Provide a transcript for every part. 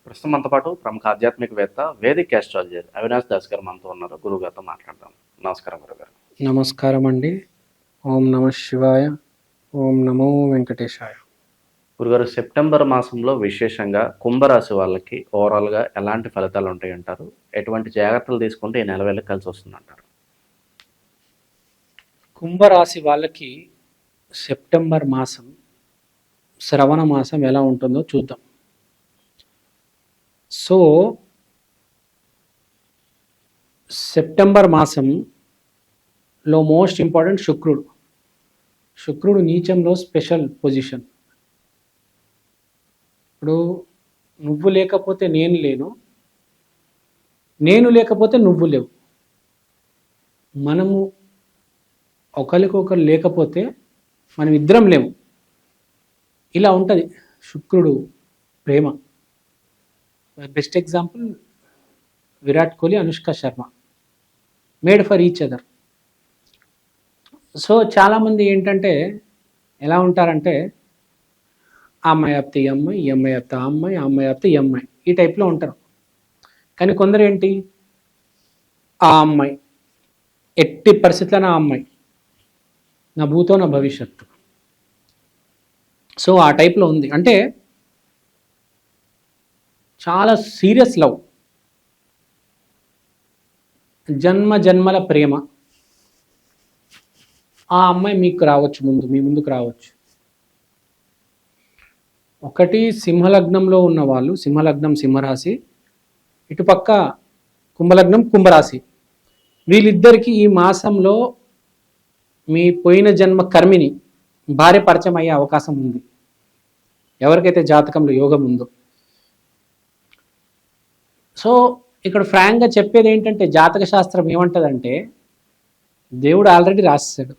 ప్రస్తుతం మనతో పాటు ప్రముఖ ఆధ్యాత్మికవేత్త వేదిక్ ఆస్ట్రాలజర్ అవినాష్ దాస్ గారు మనతో ఉన్నారు. గురువు గారితో మాట్లాడదాం. నమస్కారం గురుగారు. నమస్కారం అండి. ఓం నమ శివాయ. ఓం నమో వెంకటేశాయ. గురుగారు, సెప్టెంబర్ మాసంలో విశేషంగా కుంభరాశి వాళ్ళకి ఓవరాల్గా ఎలాంటి ఫలితాలు ఉంటాయి అంటారు? ఎటువంటి జాగ్రత్తలు తీసుకుంటే ఈ నెల వేళకి కలిసి వస్తుంది అంటారు? కుంభరాశి వాళ్ళకి సెప్టెంబర్ మాసం, శ్రవణ మాసం ఎలా ఉంటుందో చూద్దాం. సో సెప్టెంబర్ మాసంలో మోస్ట్ ఇంపార్టెంట్ శుక్రుడు నీచంలో స్పెషల్ పొజిషన్. ఇప్పుడు నువ్వు లేకపోతే నేను లేను, నేను లేకపోతే నువ్వు లేవు. మనము ఒకరికొకరు లేకపోతే మనం ఇద్దరం లేము. ఇలా ఉంటుంది శుక్రుడు ప్రేమ. Best example Virat Kohli, Anushka Sharma, made for each other. So చాలామంది ఏంటంటే ఎలా ఉంటారంటే ఆ అమ్మాయి ఆపితే ఈ అమ్మాయి, ఈ అమ్మాయి ఆపితే ఆ అమ్మాయి, ఆ అమ్మాయి ఆపితే ఈ అమ్మాయి, ఈ టైప్లో ఉంటారు. కానీ కొందరు ఏంటి, ఆ అమ్మాయి ఎట్టి పరిస్థితుల్లో నా అమ్మాయి, నా భూతో నా భవిష్యత్తు. సో ఆ టైప్లో ఉంది. అంటే చాలా సీరియస్ లవ్, జన్మ జన్మల ప్రేమ. ఆ అమ్మాయి మీకు రావచ్చు, మీ ముందుకు రావచ్చు. ఒకటి సింహలగ్నంలో ఉన్న వాళ్ళు, సింహలగ్నం సింహరాశి, ఇటుపక్క కుంభలగ్నం కుంభరాశి, వీళ్ళిద్దరికీ ఈ మాసంలో మీ పోయిన జన్మ కర్మిని భార్య పరిచయం అయ్యే అవకాశం ఉంది, ఎవరికైతే జాతకంలో యోగం ఉందో. సో ఇక్కడ ఫ్రాంక్గా చెప్పేది ఏంటంటే, జాతక శాస్త్రం ఏమంటుందంటే దేవుడు ఆల్రెడీ రాసేసాడు,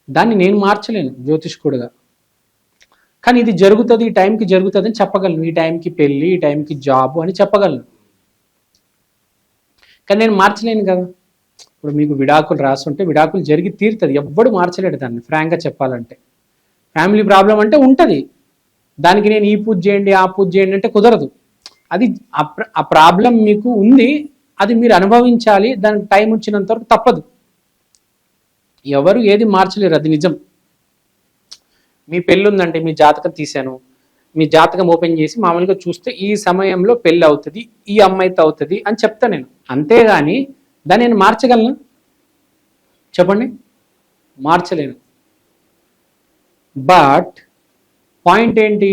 దాన్ని నేను మార్చలేను జ్యోతిష్కుడుగా. కానీ ఇది జరుగుతుంది, ఈ టైంకి జరుగుతుంది అని చెప్పగలను. ఈ టైంకి పెళ్ళి, ఈ టైంకి జాబ్ అని చెప్పగలను. కానీ నేను మార్చలేను కదా. ఇప్పుడు మీకు విడాకులు రాస్తుంటే విడాకులు జరిగి తీరుతుంది, ఎవ్వడు మార్చలేడు దాన్ని. ఫ్రాంక్గా చెప్పాలంటే ఫ్యామిలీ ప్రాబ్లం అంటే ఉంటుంది, దానికి నేను ఈ పూజ చేయండి ఆ పూజ చేయండి అంటే కుదరదు. అది ఆ ప్రాబ్లం మీకు ఉంది, అది మీరు అనుభవించాలి. దానికి టైం వచ్చినంత వరకు తప్పదు. ఎవరు ఏది మార్చలేరు, అది నిజం. మీ పెళ్ళి ఉందంటే మీ జాతకం తీశాను, మీ జాతకం ఓపెన్ చేసి మామూలుగా చూస్తే ఈ సమయంలో పెళ్ళి అవుతుంది, ఈ అమ్మాయితో అవుతుంది అని చెప్తా నేను. అంతేగాని దాన్ని నేను మార్చగలను చెప్పండి? మార్చలేను. బట్ పాయింట్ ఏంటి,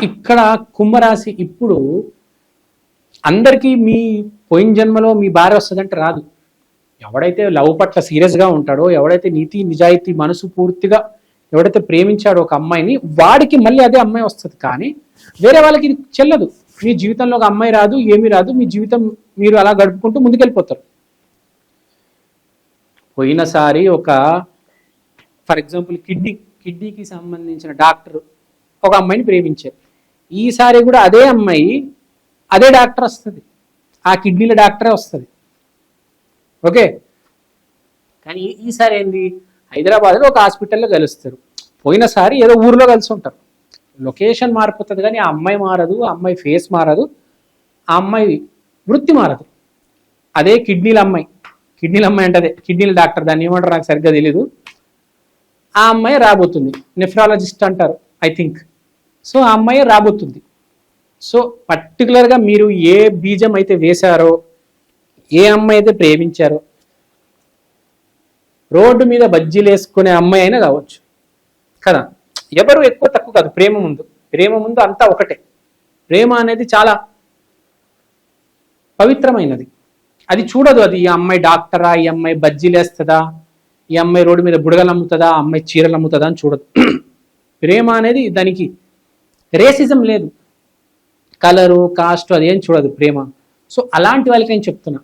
ఇక్కడ కుంభరాశి ఇప్పుడు అందరికీ మీ పోయిన జన్మలో మీ భార్య వస్తుందంటే రాదు. ఎవడైతే లవ్ పట్ల సీరియస్గా ఉంటాడో, ఎవడైతే నీతి నిజాయితీ మనసు పూర్తిగా ఎవడైతే ప్రేమించాడో ఒక అమ్మాయిని, వాడికి మళ్ళీ అదే అమ్మాయి వస్తుంది. కానీ వేరే వాళ్ళకి చెల్లదు. మీ జీవితంలో ఒక అమ్మాయి రాదు, ఏమీ రాదు. మీ జీవితం మీరు అలా గడుపుకుంటూ ముందుకెళ్ళిపోతారు. పోయినసారి ఒక ఫర్ ఎగ్జాంపుల్ కిడ్నీకి సంబంధించిన డాక్టర్ ఒక అమ్మాయిని ప్రేమించారు. ఈసారి కూడా అదే అమ్మాయి అదే డాక్టర్ వస్తుంది, ఆ కిడ్నీల డాక్టరే వస్తుంది. ఓకే, కానీ ఈసారి ఏంది, హైదరాబాద్లో ఒక హాస్పిటల్లో కలుస్తారు. పోయినసారి ఏదో ఊర్లో కలిసి ఉంటారు. లొకేషన్ మారిపోతుంది కానీ ఆ అమ్మాయి మారదు, ఆ అమ్మాయి ఫేస్ మారదు, ఆ అమ్మాయి వృత్తి మారదు. అదే కిడ్నీల అమ్మాయి అంటే అదే కిడ్నీల డాక్టర్, దాన్ని ఏమంటారు నాకు సరిగ్గా తెలీదు. ఆ అమ్మాయి రాబోతుంది, నెఫ్రాలజిస్ట్ అంటారు ఐ థింక్. సో ఆ అమ్మాయి రాబోతుంది. సో పర్టికులర్గా మీరు ఏ బీజం అయితే వేశారో, ఏ అమ్మాయి అయితే ప్రేమించారో, రోడ్డు మీద బజ్జీలు వేసుకునే అమ్మాయి అయినా కావచ్చు కదా. ఎవరు ఎక్కువ తక్కువ కాదు. ప్రేమ ముందు అంతా ఒకటే. ప్రేమ అనేది చాలా పవిత్రమైనది. అది చూడదు, అది ఈ అమ్మాయి డాక్టరా, ఈ అమ్మాయి బజ్జీలు వేస్తుందా, ఈ అమ్మాయి రోడ్డు మీద బుడగలు అమ్ముతుందా, ఆ అమ్మాయి చీరలు అమ్ముతుందా అని చూడదు. ప్రేమ అనేది దానికి రేసిజం లేదు, కలరు కాస్ట్ అదేం చూడదు ప్రేమ. సో అలాంటి వాళ్ళకి నేను చెప్తున్నా,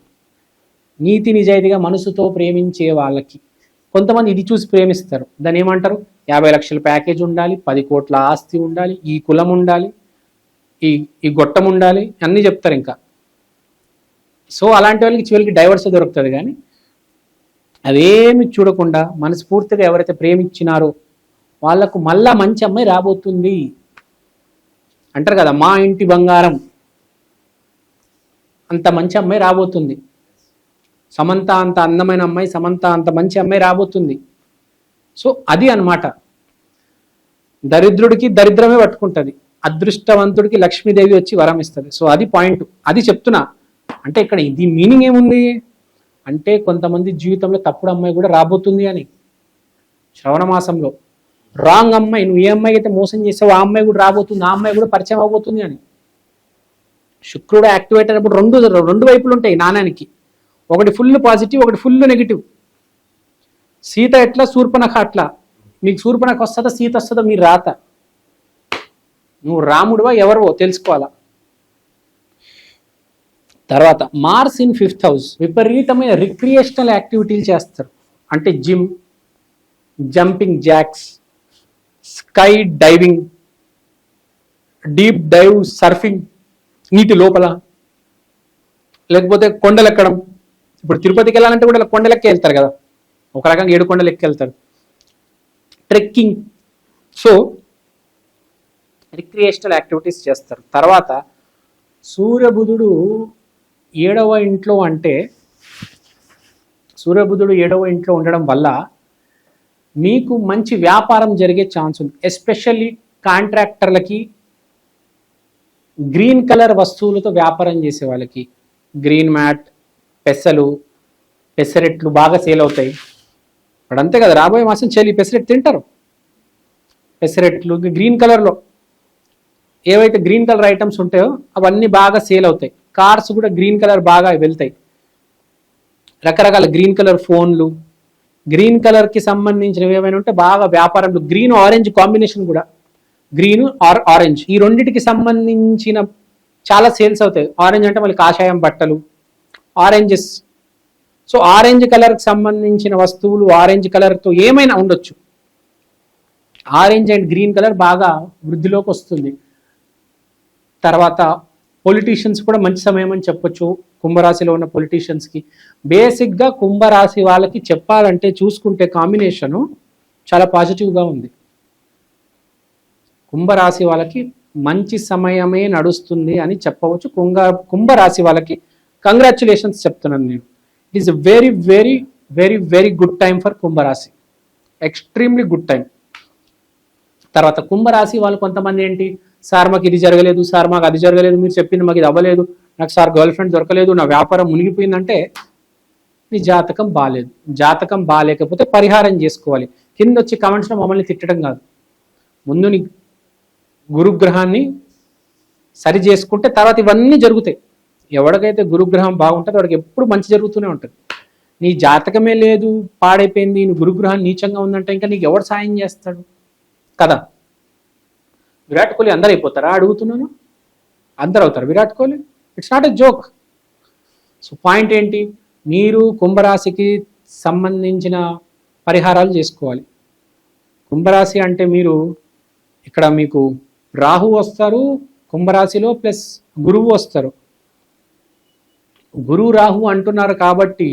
నీతి నిజాయితీగా మనసుతో ప్రేమించే వాళ్ళకి. కొంతమంది ఇది చూసి ప్రేమిస్తారు, దాన్ని ఏమంటారు, 50 లక్షల ప్యాకేజ్ ఉండాలి, 10 కోట్ల ఆస్తి ఉండాలి, ఈ కులం ఉండాలి, ఈ గొట్టం ఉండాలి అన్నీ చెప్తారు ఇంకా. సో అలాంటి వాళ్ళకి చివరికి డైవర్స్ దొరుకుతుంది. కానీ అవేమి చూడకుండా మనస్ఫూర్తిగా ఎవరైతే ప్రేమించినారో వాళ్ళకు మళ్ళా మంచి అమ్మాయి రాబోతుంది అంటారు కదా, మా ఇంటి బంగారం అంత మంచి అమ్మాయి రాబోతుంది. సమంత అంత అందమైన అమ్మాయి, సమంత అంత మంచి అమ్మాయి రాబోతుంది. సో అది అన్నమాట. దరిద్రుడికి దరిద్రమే పట్టుకుంటుంది, అదృష్టవంతుడికి లక్ష్మీదేవి వచ్చి వరం ఇస్తుంది. సో అది పాయింట్, అది చెప్తున్నా. అంటే ఇక్కడ ఇది మీనింగ్ ఏముంది అంటే కొంతమంది జీవితంలో తప్పుడు అమ్మాయి కూడా రాబోతుంది అని. శ్రవణ మాసంలో రాంగ్ అమ్మాయి, నువ్వు ఏ అమ్మాయి అయితే మోసం చేసావు ఆ అమ్మాయి కూడా రాబోతుంది, ఆ అమ్మాయి కూడా పరిచయం అవబోతుంది అని. శుక్రుడు యాక్టివేట్ అయినప్పుడు రెండు వైపులు ఉంటాయి నాణానికి, ఒకటి ఫుల్ పాజిటివ్, ఒకటి ఫుల్ నెగిటివ్. సీత ఎట్లా, శూర్పణఖ అట్లా. మీకు శూర్పణఖ వస్తుందా సీత వస్తుందా మీరు రాత. నువ్వు రాముడువా ఎవరివో తెలుసుకోవాలా. తర్వాత మార్స్ ఇన్ 5th హౌస్, విపరీతమైన రిక్రియేషనల్ యాక్టివిటీలు చేస్తారు. అంటే gym, jumping jacks, sky diving, deep dive, surfing నీటి లోపల, లేకపోతే కొండలెక్కడం. ఇప్పుడు తిరుపతికి వెళ్ళాలంటే కూడా కొండలెక్కి వెళ్తారు కదా, ఒక రకంగా 7 కొండలు ఎక్కి వెళ్తారు. ట్రెక్కింగ్. సో రిక్రియేషనల్ యాక్టివిటీస్ చేస్తారు. తర్వాత సూర్యబుధుడు 7వ ఇంట్లో, అంటే సూర్యబుధుడు 7వ ఇంట్లో ఉండడం వల్ల మీకు మంచి వ్యాపారం జరిగే ఛాన్స్ ఉంది. ఎస్పెషల్లీ కాంట్రాక్టర్లకి, గ్రీన్ కలర్ వస్తువులతో వ్యాపారం చేసే వాళ్ళకి, గ్రీన్ మ్యాట్, పెసలు, పెసరెట్లు బాగా సేల్ అవుతాయి. ఇప్పుడు అంతే కదా, రాబోయే మాసం చలి పెసరెట్ తింటారు. పెసరెట్లు గ్రీన్ కలర్లో ఏవైతే గ్రీన్ కలర్ ఐటమ్స్ ఉంటాయో అవన్నీ బాగా సేల్ అవుతాయి. కార్స్ కూడా గ్రీన్ కలర్ బాగా వెళ్తాయి. రకరకాల గ్రీన్ కలర్ ఫోన్లు, గ్రీన్ కలర్కి సంబంధించినవి ఏమైనా ఉంటే బాగా వ్యాపారంలో, గ్రీన్ ఆరెంజ్ కాంబినేషన్ కూడా, గ్రీన్ ఆరెంజ్ ఈ రెండింటికి సంబంధించిన చాలా సేల్స్ అవుతాయి. ఆరెంజ్ అంటే మళ్ళీ కాషాయం బట్టలు, ఆరెంజెస్. సో ఆరెంజ్ కలర్కి సంబంధించిన వస్తువులు, ఆరెంజ్ కలర్తో ఏమైనా ఉండొచ్చు. ఆరెంజ్ అండ్ గ్రీన్ కలర్ బాగా వృద్ధిలోకి వస్తుంది. తర్వాత పొలిటీషియన్స్ కూడా మంచి సమయం అని చెప్పొచ్చు. కుంభరాశిలో ఉన్న పొలిటీషియన్స్కి బేసిక్గా కుంభరాశి వాళ్ళకి చెప్పాలంటే చూసుకుంటే కాంబినేషను చాలా పాజిటివ్గా ఉంది. కుంభరాశి వాళ్ళకి మంచి సమయమే నడుస్తుంది అని చెప్పవచ్చు. కుంభరాశి వాళ్ళకి కంగ్రాచులేషన్స్ చెప్తున్నాను నేను. It is very very very very good time for కుంభరాశి, ఎక్స్ట్రీమ్లీ గుడ్ టైం. తర్వాత కుంభరాశి వాళ్ళు కొంతమంది ఏంటి, సార్ మాకు ఇది జరగలేదు, సార్ మాకు అది జరగలేదు, మీరు చెప్పింది మాకు ఇది అవ్వలేదు, నాకు సార్ గర్ల్ ఫ్రెండ్ దొరకలేదు, నా వ్యాపారం మునిగిపోయిందంటే నీ జాతకం బాగాలేదు. జాతకం బాగాలేకపోతే పరిహారం చేసుకోవాలి. కింద వచ్చి కమెంట్స్లో మమ్మల్ని తిట్టడం కాదు, ముందు నీ గురుగ్రహాన్ని సరి చేసుకుంటే తర్వాత ఇవన్నీ జరుగుతాయి. ఎవరికైతే గురుగ్రహం బాగుంటుందో వాడికి ఎప్పుడు మంచి జరుగుతూనే ఉంటుంది. నీ జాతకమే లేదు, పాడైపోయింది, నీ గురుగ్రహం నీచంగా ఉందంటే ఇంకా నీకు ఎవడు సాయం చేస్తాడు కదా. విరాట్ కోహ్లీ అందరు అయిపోతారా అడుగుతున్నాను? అందరు అవుతారు Virat Kohli. It's not a joke. So point ఏంటి, మీరు కుంభరాశికి సంబంధించిన పరిహారాలు చేసుకోవాలి. కుంభరాశి అంటే మీరు ఇక్కడ మీకు రాహు వస్తారు కుంభరాశిలో, ప్లస్ గురువు వస్తారు. గురు రాహు అంటున్నారు కాబట్టి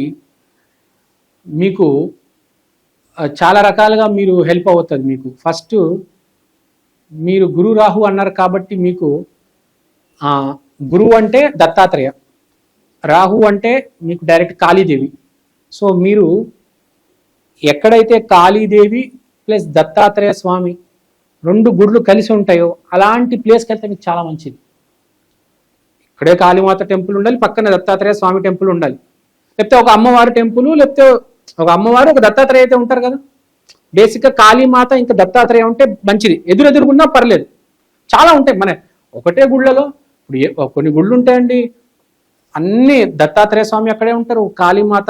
మీకు చాలా రకాలుగా మీరు హెల్ప్ అవుతుంది. మీకు ఫస్ట్ మీరు గురు రాహు అన్నారు కాబట్టి మీకు గురువు అంటే దత్తాత్రేయ, రాహు అంటే మీకు డైరెక్ట్ కాళీదేవి. సో మీరు ఎక్కడైతే కాళీదేవి ప్లస్ దత్తాత్రేయ స్వామి 2 గుడులు కలిసి ఉంటాయో అలాంటి ప్లేస్కి వెళ్తే మీకు చాలా మంచిది. ఇక్కడే కాళీమాత టెంపుల్ ఉండాలి, పక్కన దత్తాత్రేయ స్వామి టెంపుల్ ఉండాలి, లేకపోతే ఒక అమ్మవారి టెంపుల్, లేకపోతే ఒక అమ్మవారు ఒక దత్తాత్రేయ అయితే ఉంటారు కదా. బేసిక్గా కాళీమాత ఇంకా దత్తాత్రేయ ఉంటే మంచిది, ఎదురెదురుగున్నా పర్లేదు. చాలా ఉంటాయి మన ఒకటే గుళ్ళలో. ఇప్పుడు కొన్ని గుళ్ళు ఉంటాయండి, అన్ని దత్తాత్రేయ స్వామి అక్కడే ఉంటారు, కాళీమాత.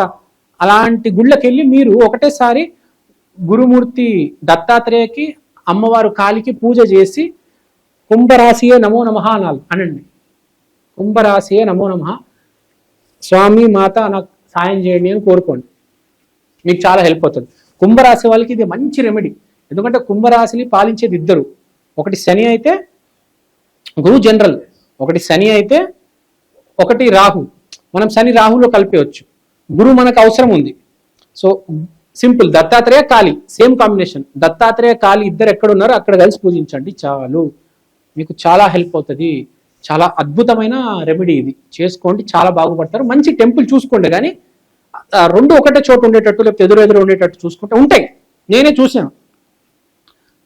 అలాంటి గుళ్ళకి వెళ్ళి మీరు ఒకటేసారి గురుమూర్తి దత్తాత్రేయకి, అమ్మవారు కాళీకి పూజ చేసి కుంభరాశియే నమో నమః అనండి. కుంభరాశియే నమో నమః, స్వామి మాత నాకు సాయం చేయండి అని కోరుకోండి, మీకు చాలా హెల్ప్ అవుతుంది. కుంభరాశి వాళ్ళకి ఇది మంచి రెమెడీ. ఎందుకంటే కుంభరాశిని పాలించేది ఇద్దరు, ఒకటి శని అయితే గురువు జనరల్, ఒకటి శని అయితే ఒకటి రాహు. మనం శని రాహులో కలిపేయచ్చు. గురువు మనకు అవసరం ఉంది. So simple. Dattatreya Kali same combination. Dattatreya Kali ఇద్దరు ఎక్కడ ఉన్నారో అక్కడ కలిసి పూజించండి చాలు, మీకు చాలా హెల్ప్ అవుతుంది. చాలా అద్భుతమైన రెమెడీ ఇది, చేసుకోండి, చాలా బాగుపడతారు. మంచి టెంపుల్ చూసుకోండి, కానీ రెండు ఒకటే చోట ఉండేటట్టు లేకపోతే ఎదురు ఉండేటట్టు చూసుకుంటే ఉంటాయి, నేనే చూసాను.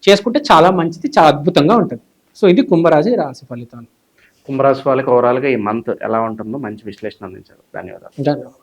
చేసుకుంటే చాలా మంచిది, చాలా అద్భుతంగా ఉంటుంది. సో ఇది కుంభరాశి రాశి ఫలితాలు. కుంభరాశి వాళ్ళకి ఓవరాల్గా ఈ మంత్ ఎలా ఉంటుందో మంచి విశ్లేషణ అందించారు. ధన్యవాదాలు. ధన్యవాదాలు.